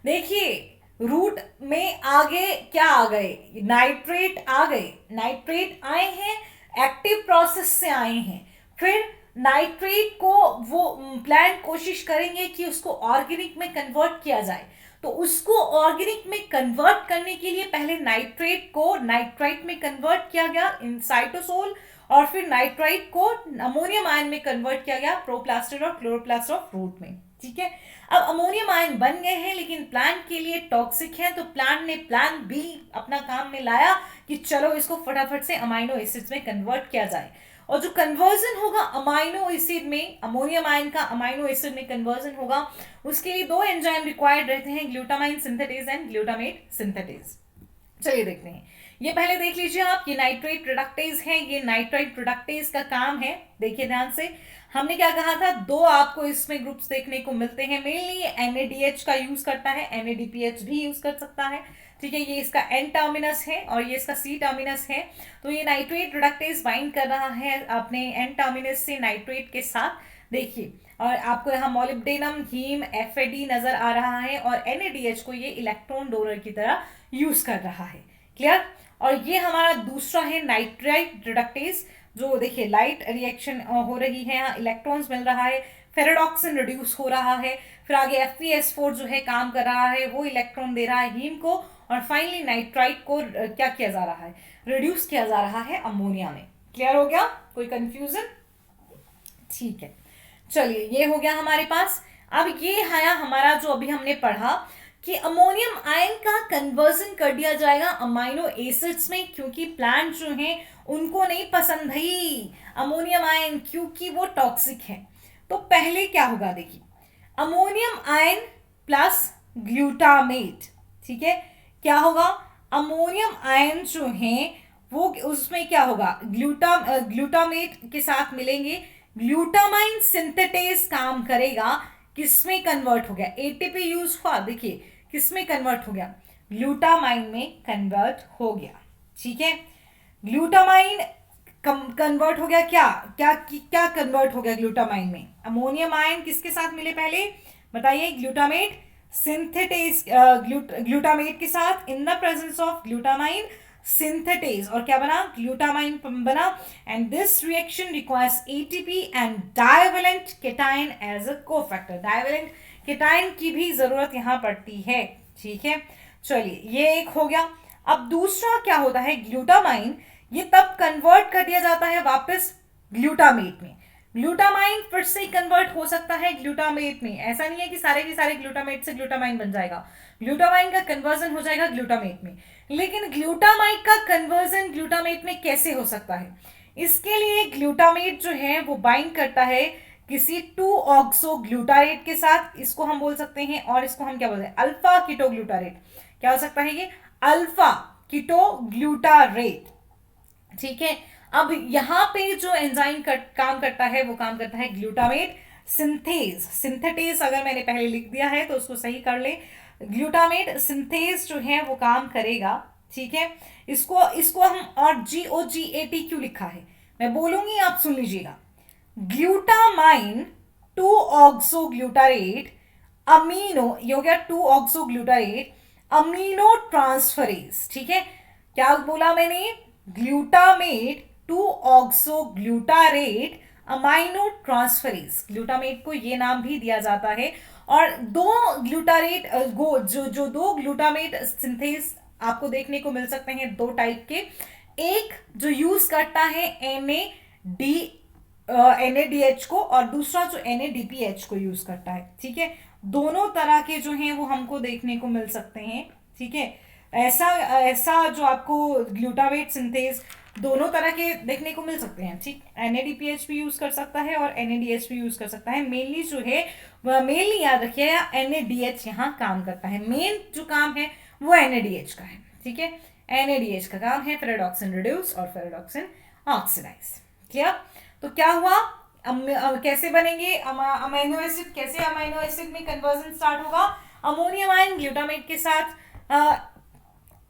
A: देखिए रूट में आगे क्या आ गए, नाइट्रेट आ गए, नाइट्रेट आए हैं, एक्टिव प्रोसेस से आए हैं। फिर नाइट्रेट को वो प्लांट कोशिश करेंगे कि उसको ऑर्गेनिक में कन्वर्ट किया जाए, तो उसको ऑर्गेनिक में कन्वर्ट करने के लिए पहले नाइट्रेट को नाइट्राइट में कन्वर्ट किया गया इन साइटोसोल और फिर नाइट्राइट को अमोनियम आयन में कन्वर्ट किया गया प्रोप्लास्टिड और क्लोरोप्लास्ट ऑफ फ्रूट में। ठीक है, अब अमोनियम आयन बन गए हैं लेकिन प्लांट के लिए टॉक्सिक है, तो प्लांट ने प्लान बी अपना काम में लाया कि चलो इसको फटाफट से अमाइनो एसिड्स में कन्वर्ट किया जाए। और जो कन्वर्जन होगा अमाइनो एसिड में, अमोनियम आयन का अमाइनो एसिड में कन्वर्जन होगा, उसके लिए दो एंजाइम रिक्वायर्ड रहते हैं, glutamine synthetase and glutamate synthetase. चलिए देखते हैं, ये पहले देख लीजिए आप, ये नाइट्राइट प्रोडक्टेज है, ये नाइट्राइट प्रोडक्टेज का काम है। देखिए ध्यान से, हमने क्या कहा था, दो आपको इसमें ग्रुप्स देखने को मिलते हैं, मेनली ये NADH का यूज करता है, NADPH भी यूज कर सकता है, ठीक है। ये इसका N टर्मिनस है और ये इसका C टर्मिनस है। तो ये नाइट्रेट प्रोडक्टेज बाइंड कर रहा है अपने N टर्मिनस से नाइट्रेट के साथ। देखिए, और आपको यहाँ मोलिब्डेनम, हीम, FAD नजर आ रहा है और NADH को ये इलेक्ट्रॉन डोनर की तरह यूज कर रहा है। क्लियर। और ये हमारा दूसरा है नाइट्राइट प्रोडक्टेज, जो देखिए लाइट रिएक्शन हो रही है, यहाँ इलेक्ट्रॉन्स मिल रहा है, फेरेडॉक्सिन रिड्यूस हो रहा है, फिर आगे FeS4 जो है काम कर रहा है, वो इलेक्ट्रॉन दे रहा है हीम को, और फाइनली नाइट्राइट को क्या किया जा रहा है, रिड्यूस किया जा रहा है अमोनिया में। क्लियर हो गया, कोई कंफ्यूजन? ठीक है, चलिए ये हो गया हमारे पास। अब ये है हमारा जो अभी हमने पढ़ा कि अमोनियम आयन का कन्वर्जन कर दिया जाएगा अमाइनो एसिड्स में, क्योंकि प्लांट जो हैं उनको नहीं पसंद भाई अमोनियम आयन, क्योंकि वो टॉक्सिक है। तो पहले क्या होगा, देखिए अमोनियम आयन प्लस ग्लूटामेट, ठीक है, क्या होगा, अमोनियम आयन जो है वो उसमें क्या होगा, ग्लूटामेट के साथ मिलेंगे, ग्लूटामाइन सिंथेटेज काम करेगा, किसमें कन्वर्ट हो गया, ATP यूज हुआ, देखिए किसमें कन्वर्ट हो गया, ग्लूटामाइन में कन्वर्ट हो गया, ठीक है। ग्लूटामाइन कन्वर्ट हो गया, क्या क्या क्या कन्वर्ट हो गया ग्लूटामाइन में, अमोनियम आयन किसके साथ मिले पहले बताइए, ग्लूटामेट सिंथेटेज, ग्लूटामेट के साथ in the presence of glutamine synthetase, और क्या बना, ग्लूटामाइन बना, and this reaction requires ATP and divalent cation as a cofactor, divalent cation की भी जरूरत यहां पड़ती है, ठीक है। चलिए ये एक हो गया। अब दूसरा क्या होता है, ग्लूटामाइन, ये तब कन्वर्ट कर दिया जाता है वापस ग्लूटामेट में, ग्लूटामाइन फिर से कन्वर्ट हो सकता है ग्लूटामेट में, ऐसा नहीं है कि सारे के सारे ग्लूटामेट से ग्लूटामाइन बन जाएगा, ग्लूटामाइन का कन्वर्जन हो जाएगा ग्लूटामेट में, लेकिन ग्लूटामाइट का कन्वर्जन ग्लूटामेट में कैसे हो सकता है, इसके लिए ग्लूटामेट जो है वो बाइंड करता है किसी 2-ऑक्सोग्लूटारेट के साथ, इसको हम बोल सकते हैं, और इसको हम क्या बोलते हैं, अल्फा कीटोग्लूटारेट, क्या हो सकता है ये, अल्फा कीटोग्लूटारेट, ठीक है। अब यहां पे जो एंजाइम काम करता है वो काम करता है ग्लूटामेट सिंथेज, सिंथेटेज अगर मैंने पहले लिख दिया है तो उसको सही कर ले, ग्लूटामेट सिंथेज जो है वो काम करेगा, ठीक है। इसको हम, और GOGAT क्यों लिखा है मैं बोलूंगी, आप सुन लीजिएगा, ग्लूटामाइन 2-ऑक्सोग्लूटारेट अमीनो, ये हो गया 2-ऑक्सोग्लूटारेट अमीनो ट्रांसफरेज, ठीक है। क्या बोला मैंने, ग्लूटामेट 2-ऑक्सोग्लूटारेट अमाइनो ट्रांसफरेज, ग्लूटामेट को ये नाम भी दिया जाता है। और दो ग्लूटारेट जो दो ग्लूटामेट सिंथेज आपको देखने को मिल सकते हैं, दो टाइप के, एक जो यूज करता है NADH को, और दूसरा जो NADPH को यूज करता है, ठीक है। दोनों तरह के जो हैं वो हमको देखने को मिल सकते हैं, ठीक है। ऐसा जो आपको ग्लूटामेट सिंथेज दोनों तरह के देखने को मिल सकते हैं, ठीक। NADPH भी यूज कर सकता है और NADH भी यूज कर सकता है, मेनली जो है मेनली याद रखिएगा NADH यहाँ काम करता है, मेन जो काम है वो NADH का है, ठीक है। NADH का काम है फेरेडॉक्सिन रिड्यूस और फेरेडॉक्सिन ऑक्सीडाइज। क्लियर। तो क्या हुआ, कैसे बनेंगे अमीनो एसिड, कैसे अमीनो एसिड में कन्वर्जन स्टार्ट होगा, अमोनियम आयन ग्लूटामेट के साथ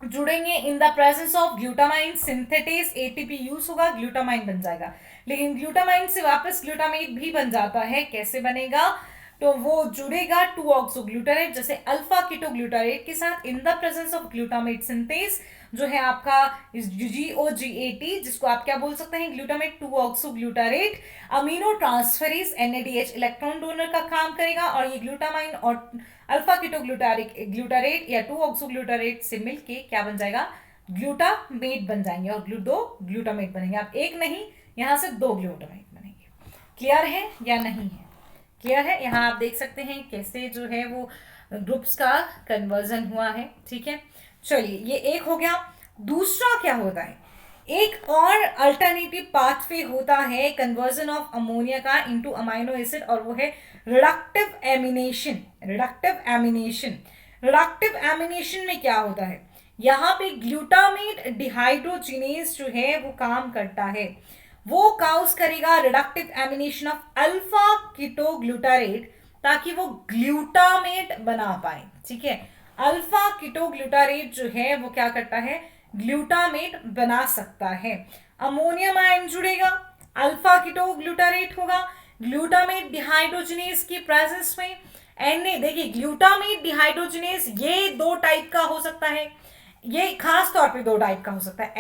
A: जुड़ेंगे, इन the presence of glutamine synthetase, ATP use होगा, ग्लूटामाइन बन जाएगा, लेकिन ग्लूटामाइन से वापस ग्लूटामेट भी बन जाता है, कैसे बनेगा, तो वो जुड़ेगा 2-ऑक्सोग्लूटारेट जैसे अल्फा कीटोग्लूटारेट के साथ, in the presence of glutamate synthase जो है आपका GOGAT, जिसको आप क्या बोल सकते हैं, glutamate two oxoglutarate aminotransferase, NADH electron donor का काम करेगा, और ये ग्लूटामाइन और अल्फा कीटोग्लूटारेट या 2-ऑक्सोग्लूटारेट से मिलके क्या बन जाएगा, ग्लूटामेट बन जाएंगे, और दो ग्लूटामेट बनेंगे, आप एक नहीं यहाँ से दो ग्लूटामेट बनेंगे। क्लियर है या नहीं है, क्लियर है। यहाँ आप देख सकते हैं कैसे जो है वो ग्रुप्स का कन्वर्जन हुआ है, ठीक है। चलिए ये एक हो गया। दूसरा क्या होता है, एक और अल्टरनेटिव पाथवे होता है कन्वर्जन ऑफ अमोनिया का इनटू अमाइनो एसिड, और वो है रिडक्टिव एमिनेशन। रिडक्टिव एमिनेशन में क्या होता है, यहाँ पे ग्लूटामेट डिहाइड्रोजिनेज जो है वो काम करता है, वो काउज करेगा reductive ammunition of alpha ketoglutarate, ताकि वो ग्लूटामेट बना पाए। ठीक है, अल्फा कीटोग्लूटारेट जो है वो क्या करता है, ग्लूटामेट बना सकता है। अमोनियम आयन जुड़ेगा, अल्फा कीटोग्लूटारेट होगा, ग्लूटामेट डिहाइड्रोजिनेज की प्रेजेंस में एन देखिए ग्लूटामेट डिहाइड्रोजिनेज ये 2 टाइप का हो सकता है, ये खास तौर पे 2 टाइप का हो सकता है,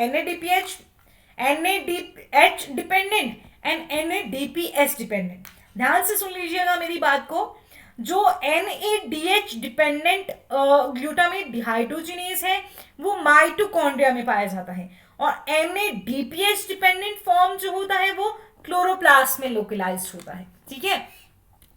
A: NADPH dependent and NADPH dependent. ध्यान से सुन लीजिएगा मेरी बात को, जो NADH डिपेंडेंट ग्लूटामेट डिहाइड्रोजिनेज है वो माइटोकॉन्ड्रिया में पाया जाता है, और NADPH डिपेंडेंट फॉर्म जो होता है वो क्लोरोप्लास्ट में लोकलाइज्ड होता है। ठीक है,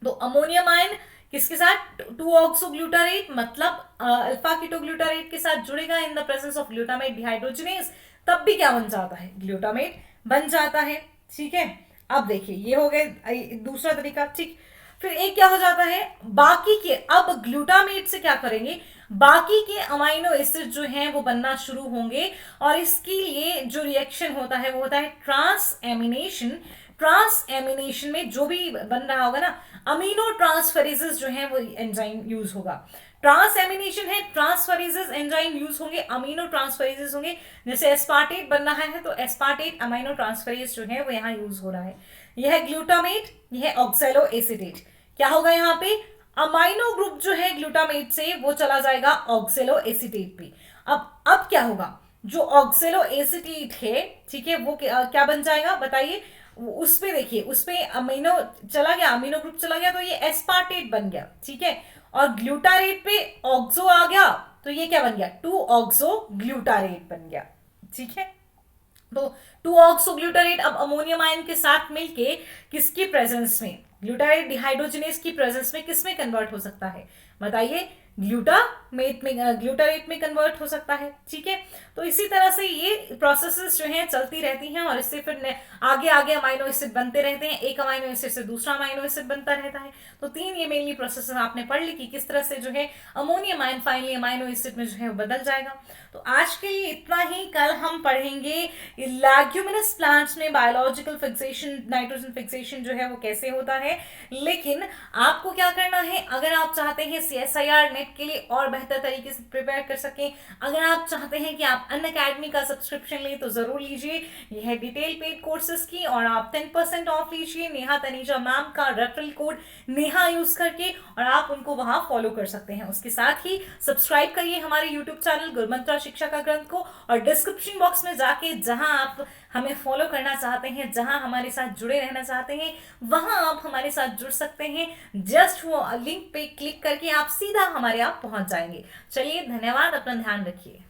A: तो अमोनियम आयन किसके साथ, 2-ऑक्सोग्लूटारेट मतलब अल्फा कीटोग्लूटारेट के साथ जुड़ेगा इन the presence of glutamate dehydrogenase, तब भी क्या बन जाता है, ग्लूटामेट बन जाता है। ठीक है, अब देखिए ये हो गए दूसरा तरीका। ठीक, फिर एक क्या हो जाता है, बाकी के, अब ग्लूटामेट से क्या करेंगे, बाकी के अमाइनो एसिड जो हैं वो बनना शुरू होंगे, और इसके लिए जो रिएक्शन होता है वो होता है ट्रांसएमिनेशन। ट्रांसएमिनेशन में जो भी बन रहा होगा ना, अमीनो ट्रांसफरेजेस जो है वो एंजाइम यूज होगा। ट्रांसएमिनेशन है, ट्रांसफरेजेस एंजाइम यूज होंगे, अमीनो ट्रांसफरेजेस होंगे। जैसे एस्पार्टेट बन रहा है तो एस्पार्टेट अमीनो ट्रांसफरेज जो है वो यहाँ यूज हो रहा है। यह है ग्लूटामेट, यह है ऑक्सैलो एसिटेट। क्या होगा यहाँ पे, अमाइनो ग्रुप जो है ग्लूटामेट से वो चला जाएगा ऑक्सैलो एसिटेट पे। अब क्या होगा, जो ऑक्सैलो एसिटेट है, ठीक है, वो क्या बन जाएगा बताइए, उस पे देखिए, उस पे अमीनो चला गया, अमीनो ग्रुप चला गया तो ये एस्पार्टेट बन गया। ठीक है, और ग्लूटारेट पे ऑक्सो आ गया तो ये क्या बन गया, 2-ऑक्सोग्लूटारेट बन गया। ठीक है, तो 2-ऑक्सोग्लूटारेट अब अमोनियम आयन के साथ मिलके किसकी प्रेजेंस में, ग्लूटारेट डिहाइड्रोजिनेज की प्रेजेंस में किस में कन्वर्ट हो सकता है बताइए, ग्लूटामेट में, ग्लूटारेट में कन्वर्ट हो सकता है। ठीक है, तो इसी तरह से ये प्रोसेसेस जो हैं चलती रहती हैं, और इससे फिर आगे आगे अमाइनो एसिड बनते रहते हैं, एक अमाइनो एसिड से दूसरा अमाइनो एसिड बनता रहता है। तो 3 ये मेनली प्रोसेसेस आपने पढ़ ली कि किस तरह से जो है ammonium ion finally amino acid में जो है वो बदल जाएगा। तो आज के लिए इतना ही, कल हम पढ़ेंगे लैग्यूमिनस प्लांट्स में बायोलॉजिकल फिक्सेशन, नाइट्रोजन फिक्सेशन जो है वो कैसे होता है। लेकिन आपको क्या करना है, अगर आप चाहते हैं CSIR नेट के लिए और बेहतर तरीके से प्रिपेयर कर सकें, अगर आप चाहते हैं कि आप अनअकैडमी का सब्सक्रिप्शन लें तो जरूर लीजिए, यह है डिटेल पेड कोर्सेज की, और आप 10% ऑफ लीजिए नेहा तनीजा मैम का रेफरल कोड नेहा यूज करके, और आप उनको वहां फॉलो कर सकते हैं। उसके साथ ही सब्सक्राइब करिए हमारे यूट्यूब चैनल गुरुमंत्रा शिक्षा का ग्रंथ को, और डिस्क्रिप्शन बॉक्स में जाके जहां आप हमें फॉलो करना चाहते हैं, जहां हमारे साथ जुड़े रहना चाहते हैं, वहां आप हमारे साथ जुड़ सकते हैं। जस्ट वो लिंक पे क्लिक करके आप सीधा हमारे आप पहुंच जाएंगे। चलिए, धन्यवाद, अपना ध्यान रखिए।